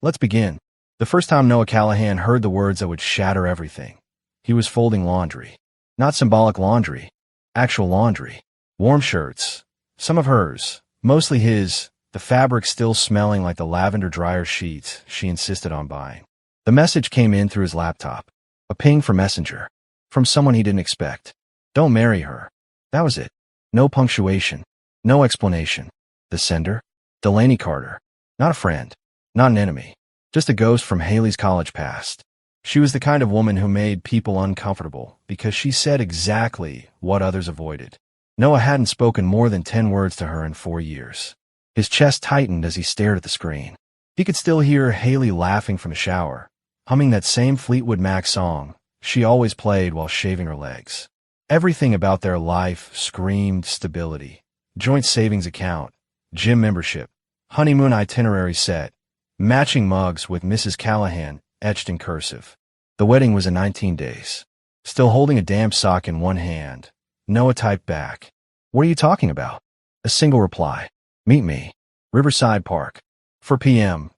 Let's begin. The first time Noah Callahan heard the words that would shatter everything. He was folding laundry. Not symbolic laundry. Actual laundry. Warm shirts. Some of hers. Mostly his. The fabric still smelling like the lavender dryer sheets she insisted on buying. The message came in through his laptop. A ping from Messenger. From someone he didn't expect. Don't marry her. That was it. No punctuation. No explanation. The sender? Delaney Carter. Not a friend. Not an enemy. Just a ghost from Haley's college past. She was the kind of woman who made people uncomfortable because she said exactly what others avoided. Noah hadn't spoken more than 10 words to her in 4 years. His chest tightened as he stared at the screen. He could still hear Haley laughing from the shower, humming that same Fleetwood Mac song she always played while shaving her legs. Everything about their life screamed stability. Joint savings account, gym membership, honeymoon itinerary set, matching mugs with Mrs. Callahan etched in cursive. The wedding was in 19 days. Still holding a damp sock in one hand, Noah typed back, "What are you talking about?" A single reply. "Meet me. Riverside Park. 4 p.m.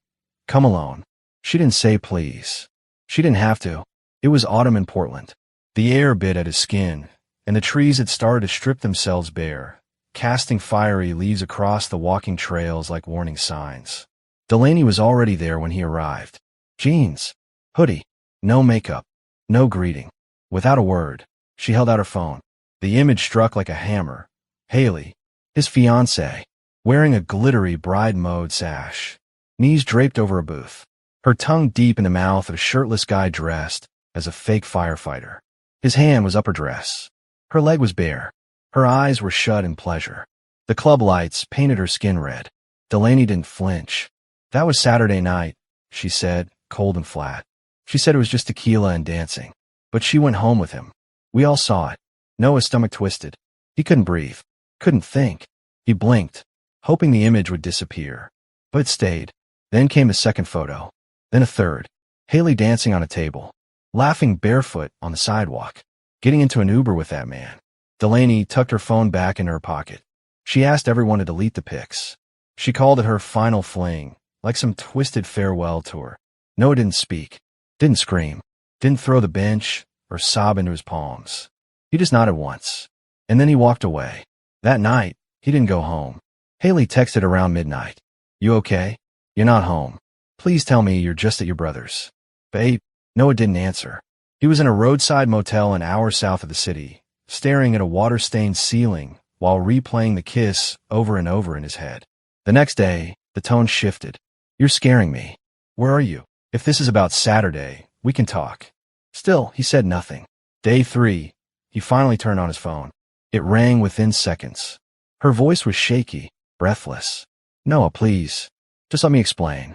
Come alone." She didn't say please. She didn't have to. It was autumn in Portland. The air bit at his skin, and the trees had started to strip themselves bare, casting fiery leaves across the walking trails like warning signs. Delaney was already there when he arrived. Jeans. Hoodie. No makeup. No greeting. Without a word, she held out her phone. The image struck like a hammer. Haley, his fiancée, wearing a glittery bride mode sash, knees draped over a booth, her tongue deep in the mouth of a shirtless guy dressed as a fake firefighter. His hand was up her dress. Her leg was bare. Her eyes were shut in pleasure. The club lights painted her skin red. Delaney didn't flinch. "That was Saturday night," she said, cold and flat. She said it was just tequila and dancing. But she went home with him. We all saw it. Noah's stomach twisted. He couldn't breathe. Couldn't think. He blinked, hoping the image would disappear. But it stayed. Then came a second photo. Then a third. Haley dancing on a table. Laughing barefoot on the sidewalk. Getting into an Uber with that man. Delaney tucked her phone back into her pocket. She asked everyone to delete the pics. She called it her final fling, like some twisted farewell tour. Noah didn't speak. Didn't scream. Didn't throw the bench or sob into his palms. He just nodded once. And then he walked away. That night, he didn't go home. Haley texted around midnight. "You okay? You're not home. Please tell me you're just at your brother's." "Babe." Noah didn't answer. He was in a roadside motel an hour south of the city, staring at a water-stained ceiling while replaying the kiss over and over in his head. The next day, the tone shifted. "You're scaring me. Where are you? If this is about Saturday, we can talk." Still, he said nothing. Day 3, he finally turned on his phone. It rang within seconds. Her voice was shaky, breathless. "Noah, please. Just let me explain."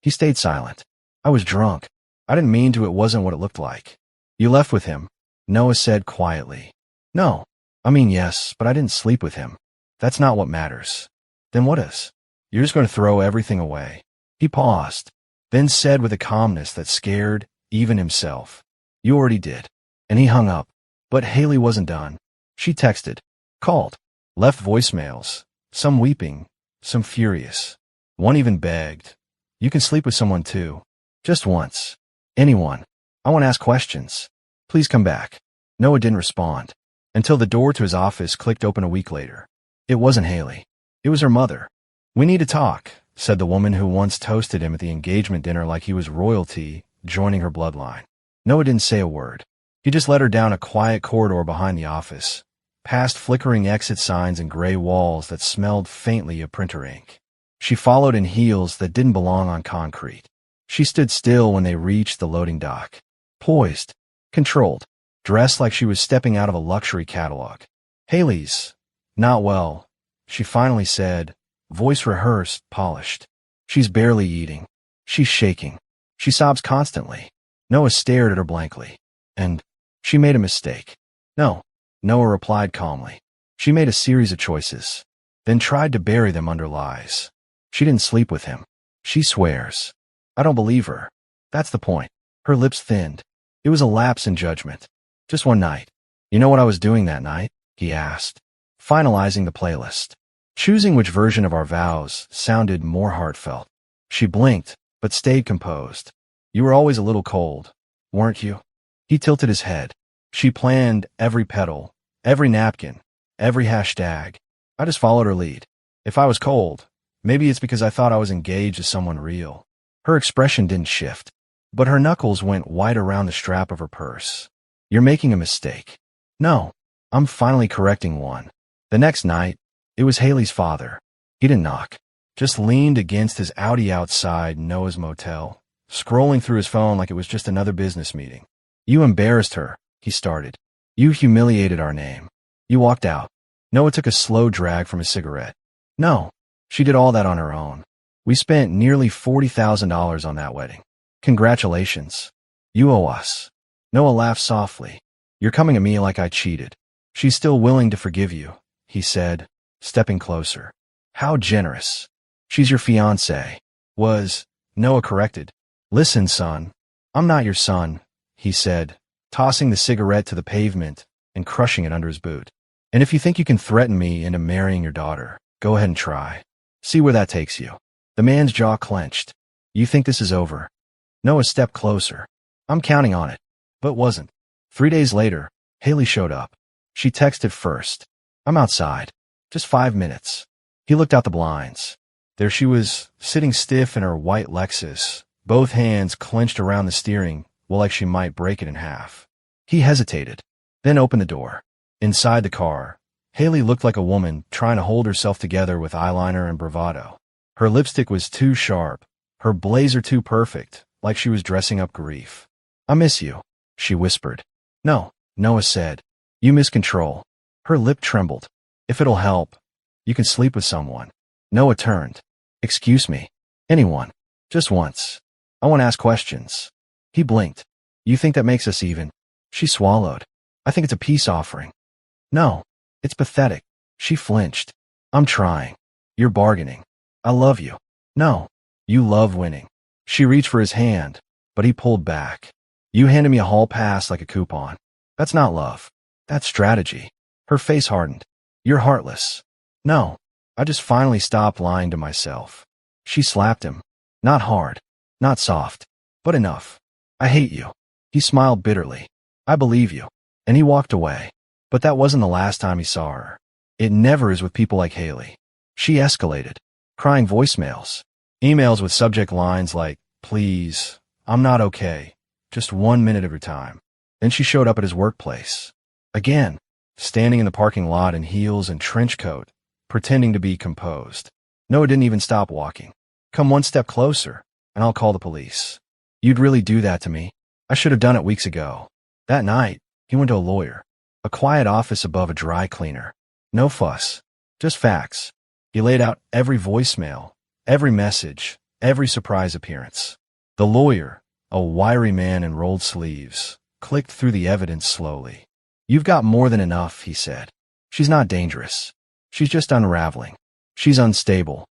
He stayed silent. "I was drunk. I didn't mean to. It wasn't what it looked like." "You left with him," Noah said quietly. "No. I mean, yes, but I didn't sleep with him. That's not what matters." "Then what is? You're just going to throw everything away?" He paused, then said with a calmness that scared even himself, "You already did." And he hung up. But Haley wasn't done. She texted, called, left voicemails, some weeping, some furious. One even begged, "You can sleep with someone too. Just once. Anyone. I want to ask questions. Please come back." Noah didn't respond until the door to his office clicked open a week later. It wasn't Haley. It was her mother. "We need to talk," said the woman who once toasted him at the engagement dinner like he was royalty joining her bloodline. Noah didn't say a word. He just led her down a quiet corridor behind the office, past flickering exit signs and gray walls that smelled faintly of printer ink. She followed in heels that didn't belong on concrete. She stood still when they reached the loading dock. Poised, controlled, dressed like she was stepping out of a luxury catalog. "Haley's not well," she finally said, voice rehearsed, polished. "She's barely eating. She's shaking. She sobs constantly." Noah stared at her blankly. "And she made a mistake." "No," Noah replied calmly. "She made a series of choices, then tried to bury them under lies. She didn't sleep with him. She swears. I don't believe her. That's the point." Her lips thinned. It was a lapse in judgment. "Just one night." "You know what I was doing that night?" he asked, finalizing the playlist. Choosing which version of our vows sounded more heartfelt. She blinked, but stayed composed. You were always a little cold, weren't you? He tilted his head. She planned every petal, every napkin, every hashtag. I just followed her lead. If I was cold, maybe it's because I thought I was engaged to someone real. Her expression didn't shift, but her knuckles went white around the strap of her purse. You're making a mistake. No, I'm finally correcting one. The next night, it was Haley's father. He didn't knock, just leaned against his Audi outside Noah's motel, scrolling through his phone like it was just another business meeting. You embarrassed her, he started. You humiliated our name. You walked out. Noah took a slow drag from his cigarette. No, she did all that on her own. We spent nearly $40,000 on that wedding. Congratulations. You owe us. Noah laughed softly. You're coming at me like I cheated. She's still willing to forgive you, he said, stepping closer. How generous. She's your fiancé. Noah corrected. Listen, son. I'm not your son, he said, tossing the cigarette to the pavement and crushing it under his boot. And if you think you can threaten me into marrying your daughter, go ahead and try. See where that takes you. The man's jaw clenched. You think this is over? Noah stepped closer. I'm counting on it. But wasn't. 3 days later, Haley showed up. She texted first. I'm outside. Just 5 minutes. He looked out the blinds. There she was, sitting stiff in her white Lexus, both hands clenched around the steering, like she might break it in half. He hesitated, then opened the door. Inside the car, Haley looked like a woman trying to hold herself together with eyeliner and bravado. Her lipstick was too sharp, her blazer too perfect, like she was dressing up grief. I miss you, she whispered. No, Noah said. You miss control. Her lip trembled. If it'll help, you can sleep with someone. Noah turned. Excuse me. Anyone. Just once. I want to ask questions. He blinked. You think that makes us even? She swallowed. I think it's a peace offering. No, it's pathetic. She flinched. I'm trying. You're bargaining. I love you. No, you love winning. She reached for his hand, but he pulled back. You handed me a hall pass like a coupon. That's not love. That's strategy. Her face hardened. You're heartless. No, I just finally stopped lying to myself. She slapped him. Not hard. Not soft. But enough. I hate you. He smiled bitterly. I believe you. And he walked away. But that wasn't the last time he saw her. It never is with people like Haley. She escalated. Crying voicemails. Emails with subject lines like, please, I'm not okay. Just 1 minute of your time. Then she showed up at his workplace. Again, standing in the parking lot in heels and trench coat, pretending to be composed. Noah didn't even stop walking. Come one step closer, and I'll call the police. You'd really do that to me? I should have done it weeks ago. That night, he went to a lawyer. A quiet office above a dry cleaner. No fuss. Just facts. He laid out every voicemail, every message, every surprise appearance. The lawyer, a wiry man in rolled sleeves, clicked through the evidence slowly. You've got more than enough, he said. She's not dangerous. She's just unraveling. She's unstable,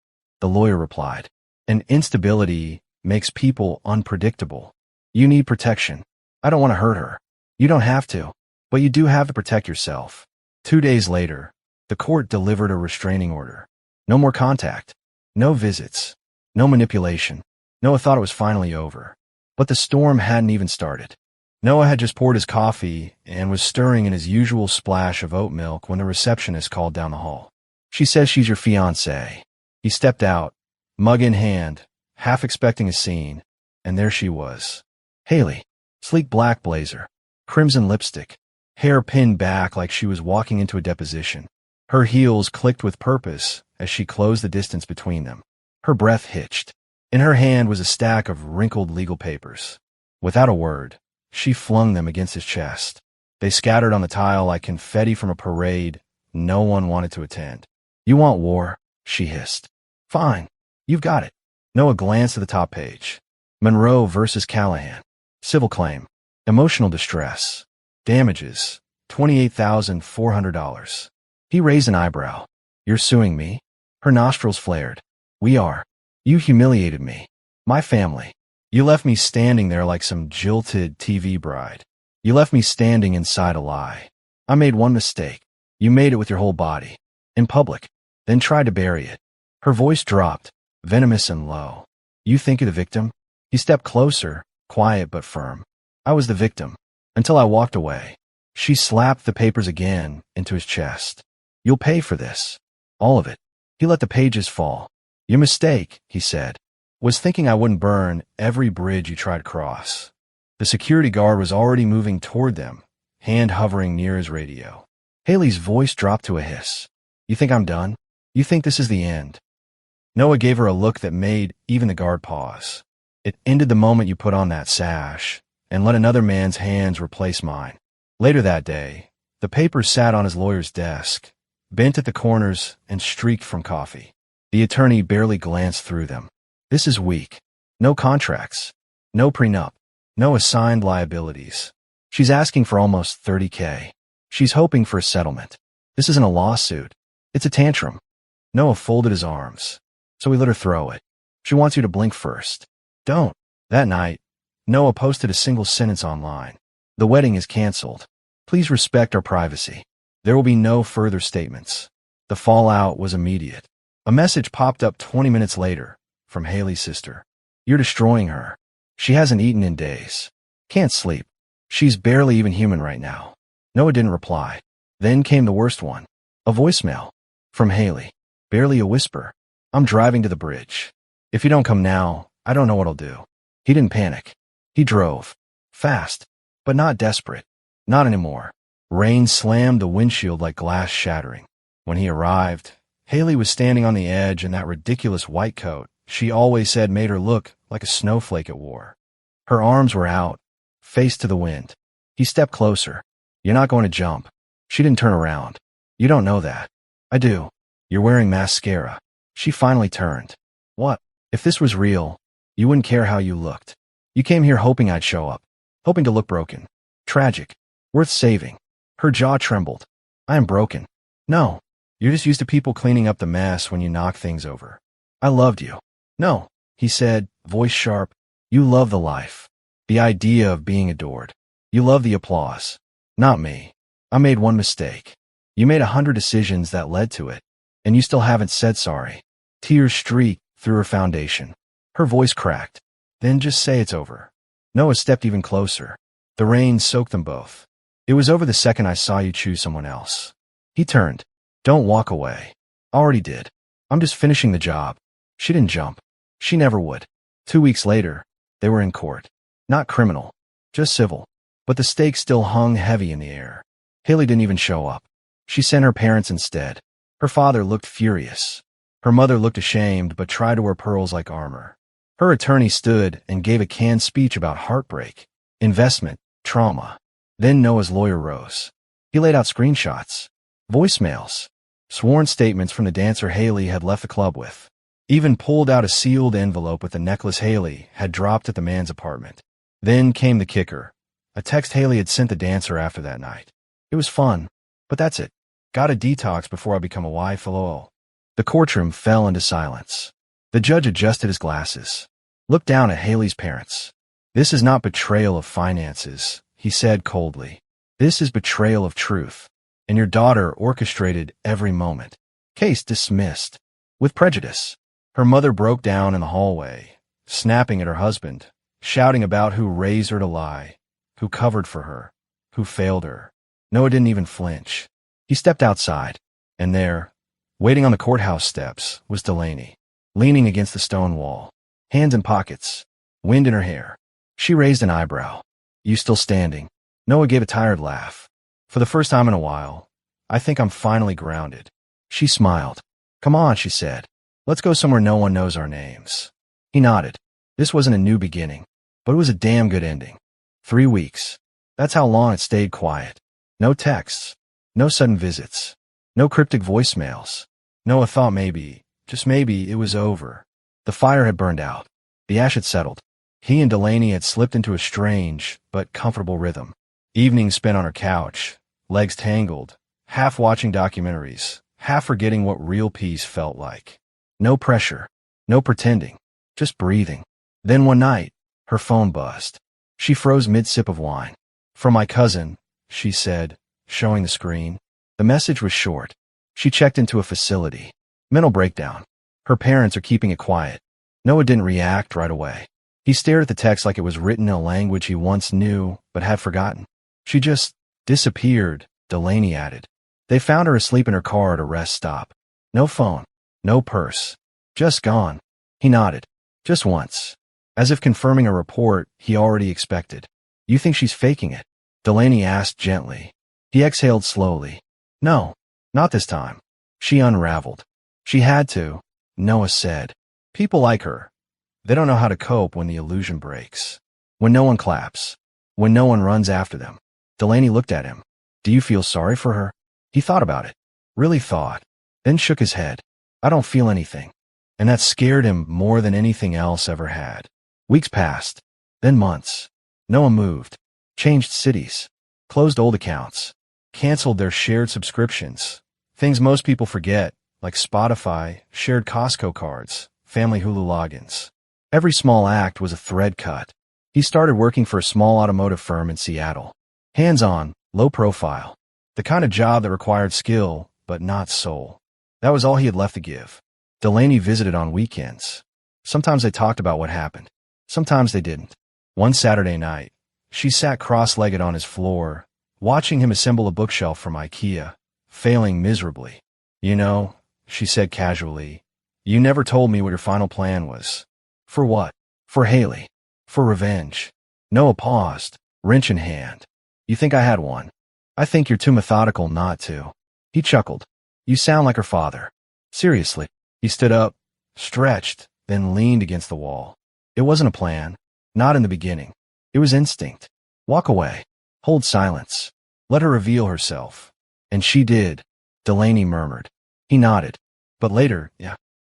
the lawyer replied. And instability makes people unpredictable. You need protection. I don't want to hurt her. You don't have to, but you do have to protect yourself. 2 days later, the court delivered a restraining order. No more contact. No visits. No manipulation. Noah thought it was finally over. But the storm hadn't even started. Noah had just poured his coffee and was stirring in his usual splash of oat milk when the receptionist called down the hall. She says she's your fiancé. He stepped out, mug in hand, half expecting a scene, and there she was. Haley, sleek black blazer, crimson lipstick, hair pinned back like she was walking into a deposition. Her heels clicked with purpose as she closed the distance between them. Her breath hitched. In her hand was a stack of wrinkled legal papers. Without a word, she flung them against his chest. They scattered on the tile like confetti from a parade no one wanted to attend. You want war? She hissed. Fine. You've got it. Noah glanced at the top page. Monroe versus Callahan. Civil claim. Emotional distress. Damages. $28,400. He raised an eyebrow. You're suing me? Her nostrils flared. We are. You humiliated me. My family. You left me standing there like some jilted TV bride. You left me standing inside a lie. I made one mistake. You made it with your whole body. In public. Then tried to bury it. Her voice dropped, venomous and low. You think you're the victim? He stepped closer, quiet but firm. I was the victim. Until I walked away. She slapped the papers again into his chest. You'll pay for this. All of it. He let the pages fall. Your mistake, he said, was thinking I wouldn't burn every bridge you tried to cross. The security guard was already moving toward them, hand hovering near his radio. Haley's voice dropped to a hiss. You think I'm done? You think this is the end? Noah gave her a look that made even the guard pause. It ended the moment you put on that sash and let another man's hands replace mine. Later that day, the papers sat on his lawyer's desk, bent at the corners and streaked from coffee. The attorney barely glanced through them. This is weak. No contracts. No prenup. No assigned liabilities. She's asking for almost $30K. She's hoping for a settlement. This isn't a lawsuit. It's a tantrum. Noah folded his arms. So he let her throw it. She wants you to blink first. Don't. That night, Noah posted a single sentence online. The wedding is canceled. Please respect our privacy. There will be no further statements. The fallout was immediate. A message popped up 20 minutes later from Haley's sister. You're destroying her. She hasn't eaten in days. Can't sleep. She's barely even human right now. Noah didn't reply. Then came the worst one. A voicemail. From Haley. Barely a whisper. I'm driving to the bridge. If you don't come now, I don't know what I'll do. He didn't panic. He drove. Fast. But not desperate. Not anymore. Rain slammed the windshield like glass shattering. When he arrived, Haley was standing on the edge in that ridiculous white coat she always said made her look like a snowflake at war. Her arms were out, face to the wind. He stepped closer. You're not going to jump. She didn't turn around. You don't know that. I do. You're wearing mascara. She finally turned. What? If this was real, you wouldn't care how you looked. You came here hoping I'd show up. Hoping to look broken. Tragic. Worth saving. Her jaw trembled. I am broken. No. You're just used to people cleaning up the mess when you knock things over. I loved you. No, he said, voice sharp. You love the life. The idea of being adored. You love the applause. Not me. I made one mistake. You made 100 decisions that led to it. And you still haven't said sorry. Tears streaked through her foundation. Her voice cracked. Then just say it's over. Noah stepped even closer. The rain soaked them both. It was over the second I saw you choose someone else. He turned. Don't walk away. Already did. I'm just finishing the job. She didn't jump. She never would. 2 weeks later, they were in court. Not criminal. Just civil. But the stakes still hung heavy in the air. Haley didn't even show up. She sent her parents instead. Her father looked furious. Her mother looked ashamed but tried to wear pearls like armor. Her attorney stood and gave a canned speech about heartbreak, investment, trauma. Then Noah's lawyer rose. He laid out screenshots, voicemails, sworn statements from the dancer Haley had left the club with. Even pulled out a sealed envelope with the necklace Haley had dropped at the man's apartment. Then came the kicker. A text Haley had sent the dancer after that night. It was fun, but that's it. Got a detox before I become a wife, lol. The courtroom fell into silence. The judge adjusted his glasses. Looked down at Haley's parents. This is not betrayal of finances, he said coldly. This is betrayal of truth. And your daughter orchestrated every moment. Case dismissed. With prejudice. Her mother broke down in the hallway, snapping at her husband, shouting about who raised her to lie, who covered for her, who failed her. Noah didn't even flinch. He stepped outside, and there, waiting on the courthouse steps, was Delaney, leaning against the stone wall, hands in pockets, wind in her hair. She raised an eyebrow. You still standing? Noah gave a tired laugh. For the first time in a while, I think I'm finally grounded. She smiled. Come on, she said. Let's go somewhere no one knows our names. He nodded. This wasn't a new beginning, but it was a damn good ending. 3 weeks. That's how long it stayed quiet. No texts. No sudden visits. No cryptic voicemails. Noah thought maybe, just maybe, it was over. The fire had burned out. The ash had settled. He and Delaney had slipped into a strange but comfortable rhythm. Evenings spent on her couch, legs tangled, half watching documentaries, half forgetting what real peace felt like. No pressure. No pretending. Just breathing. Then one night, her phone buzzed. She froze mid-sip of wine. From my cousin, she said, showing the screen. The message was short. She checked into a facility. Mental breakdown. Her parents are keeping it quiet. Noah didn't react right away. He stared at the text like it was written in a language he once knew but had forgotten. She just disappeared, Delaney added. They found her asleep in her car at a rest stop. No phone, no purse. Just gone. He nodded. Just once. As if confirming a report he already expected. You think she's faking it? Delaney asked gently. He exhaled slowly. No, not this time. She unraveled. She had to, Noah said. People like her. They don't know how to cope when the illusion breaks. When no one claps. When no one runs after them. Delaney looked at him. Do you feel sorry for her? He thought about it. Really thought. Then shook his head. I don't feel anything. And that scared him more than anything else ever had. Weeks passed. Then months. Noah moved. Changed cities. Closed old accounts. Canceled their shared subscriptions. Things most people forget, like Spotify, shared Costco cards, family Hulu logins. Every small act was a thread cut. He started working for a small automotive firm in Seattle. Hands-on, low profile. The kind of job that required skill, but not soul. That was all he had left to give. Delaney visited on weekends. Sometimes they talked about what happened. Sometimes they didn't. One Saturday night, she sat cross-legged on his floor, watching him assemble a bookshelf from IKEA, failing miserably. You know, she said casually, you never told me what your final plan was. For what? For Haley. For revenge. Noah paused, wrench in hand. You think I had one? I think you're too methodical not to. He chuckled. You sound like her father. Seriously. He stood up, stretched, then leaned against the wall. It wasn't a plan. Not in the beginning. It was instinct. Walk away. Hold silence. Let her reveal herself. And she did, Delaney murmured. He nodded. But later,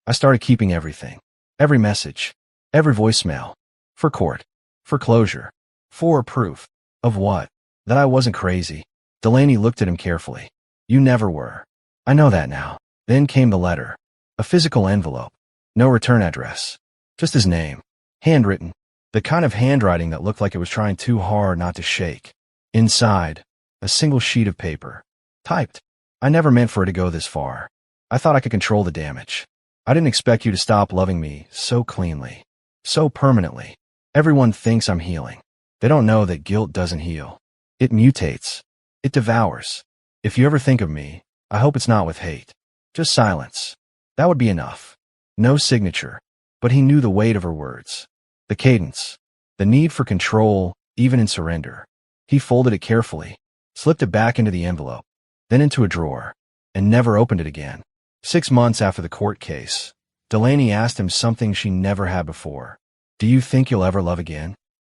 I started keeping everything. Every message. Every voicemail. For court. For closure. For proof. Of what? That I wasn't crazy. Delaney looked at him carefully. You never were. I know that now. Then came the letter. A physical envelope. No return address. Just his name. Handwritten. The kind of handwriting that looked like it was trying too hard not to shake. Inside, a single sheet of paper. Typed. I never meant for it to go this far. I thought I could control the damage. I didn't expect you to stop loving me so cleanly. So permanently. Everyone thinks I'm healing. They don't know that guilt doesn't heal. It mutates. It devours. If you ever think of me, I hope it's not with hate. Just silence. That would be enough. No signature. But he knew the weight of her words. The cadence. The need for control, even in surrender. He folded it carefully, slipped it back into the envelope, then into a drawer, and never opened it again. 6 months after the court case, Delaney asked him something she never had before. Do you think you'll ever love again?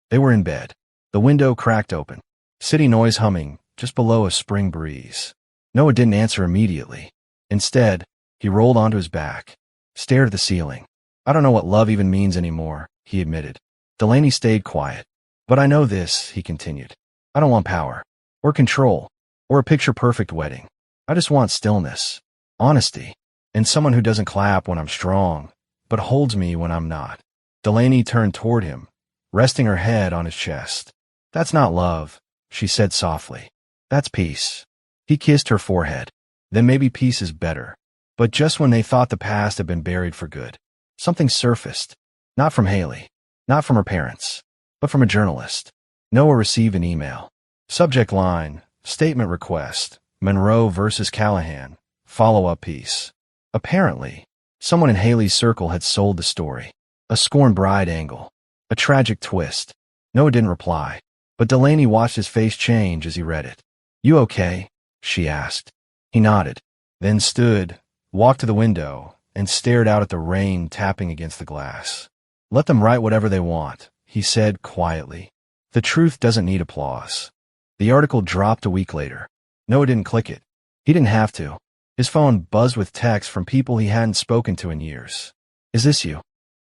They were in bed. The window cracked open. City noise humming, just below a spring breeze. Noah didn't answer immediately. Instead, he rolled onto his back, stared at the ceiling. I don't know what love even means anymore, he admitted. Delaney stayed quiet. But I know this, he continued. I don't want power, or control, or a picture-perfect wedding. I just want stillness, honesty, and someone who doesn't clap when I'm strong, but holds me when I'm not. Delaney turned toward him, resting her head on his chest. That's not love, she said softly. That's peace. He kissed her forehead. Then maybe peace is better. But just when they thought the past had been buried for good, something surfaced. Not from Haley, not from her parents, but from a journalist. Noah received an email. Subject line, statement request, Monroe versus Callahan, follow-up piece. Apparently, someone in Haley's circle had sold the story. A scorned bride angle. A tragic twist. Noah didn't reply, but Delaney watched his face change as he read it. You okay? She asked. He nodded, then stood, walked to the window, and stared out at the rain tapping against the glass. Let them write whatever they want, he said quietly. The truth doesn't need applause. The article dropped a week later. Noah didn't click it. He didn't have to. His phone buzzed with texts from people he hadn't spoken to in years. Is this you?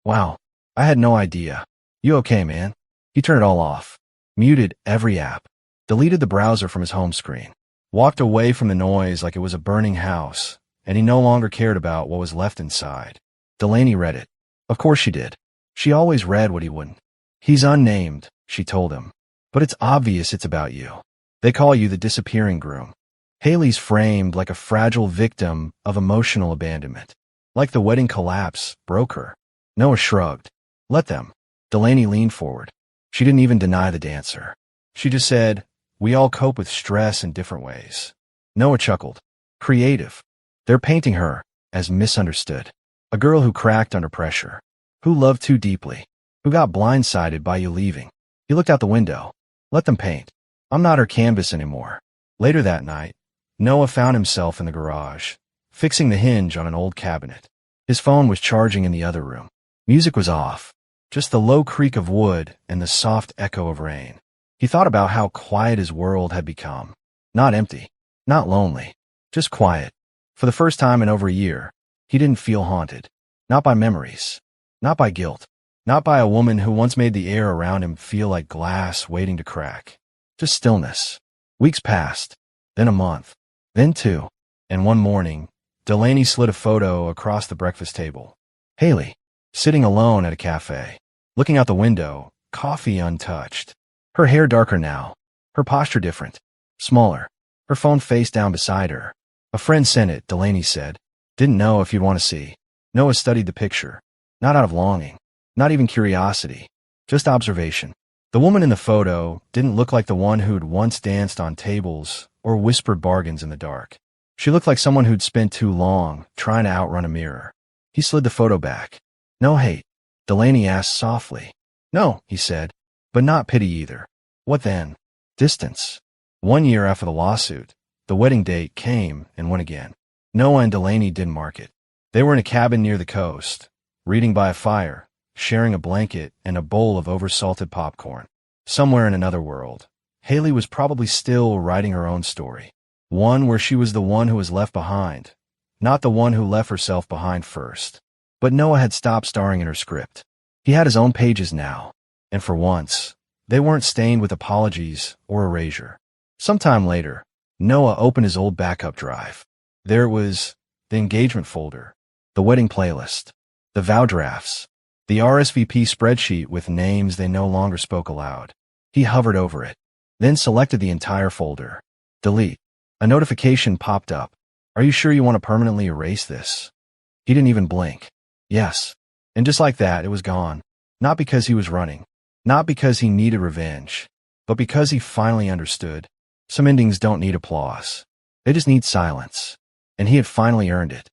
Wow, I had no idea. You okay, man? He turned it all off. Muted every app. Deleted the browser from his home screen. Walked away from the noise like it was a burning house, and he no longer cared about what was left inside. Delaney read it. Of course she did. She always read what he wouldn't. He's unnamed, she told him. But it's obvious it's about you. They call you the disappearing groom. Haley's framed like a fragile victim of emotional abandonment. Like the wedding collapse broke her. Noah shrugged. Let them. Delaney leaned forward. She didn't even deny the dancer. She just said, we all cope with stress in different ways. Noah chuckled. Creative. They're painting her as misunderstood. A girl who cracked under pressure. Who loved too deeply. Who got blindsided by you leaving. He looked out the window. Let them paint. I'm not her canvas anymore. Later that night, Noah found himself in the garage, fixing the hinge on an old cabinet. His phone was charging in the other room. Music was off. Just the low creak of wood and the soft echo of rain. He thought about how quiet his world had become. Not empty. Not lonely. Just quiet. For the first time in over a year, he didn't feel haunted. Not by memories. Not by guilt. Not by a woman who once made the air around him feel like glass waiting to crack. Just stillness. Weeks passed. Then a month. Then 2. And one morning, Delaney slid a photo across the breakfast table. Haley, sitting alone at a cafe, looking out the window, coffee untouched. Her hair darker now. Her posture different. Smaller. Her phone face down beside her. A friend sent it, Delaney said. Didn't know if you'd want to see. Noah studied the picture. Not out of longing. Not even curiosity. Just observation. The woman in the photo didn't look like the one who'd once danced on tables or whispered bargains in the dark. She looked like someone who'd spent too long trying to outrun a mirror. He slid the photo back. No hate, Delaney asked softly. No, he said, but not pity either. What then? Distance. 1 year after the lawsuit, the wedding date came and went again. Noah and Delaney didn't mark it. They were in a cabin near the coast, reading by a fire, sharing a blanket and a bowl of oversalted popcorn. Somewhere in another world, Haley was probably still writing her own story. One where she was the one who was left behind, not the one who left herself behind first. But Noah had stopped starring in her script. He had his own pages now, and for once, they weren't stained with apologies or erasure. Sometime later, Noah opened his old backup drive. There it was, the engagement folder, the wedding playlist, the vow drafts, the RSVP spreadsheet with names they no longer spoke aloud. He hovered over it, then selected the entire folder. Delete. A notification popped up. Are you sure you want to permanently erase this? He didn't even blink. Yes. And just like that, it was gone. Not because he was running. Not because he needed revenge. But because he finally understood. Some endings don't need applause. They just need silence. And he had finally earned it.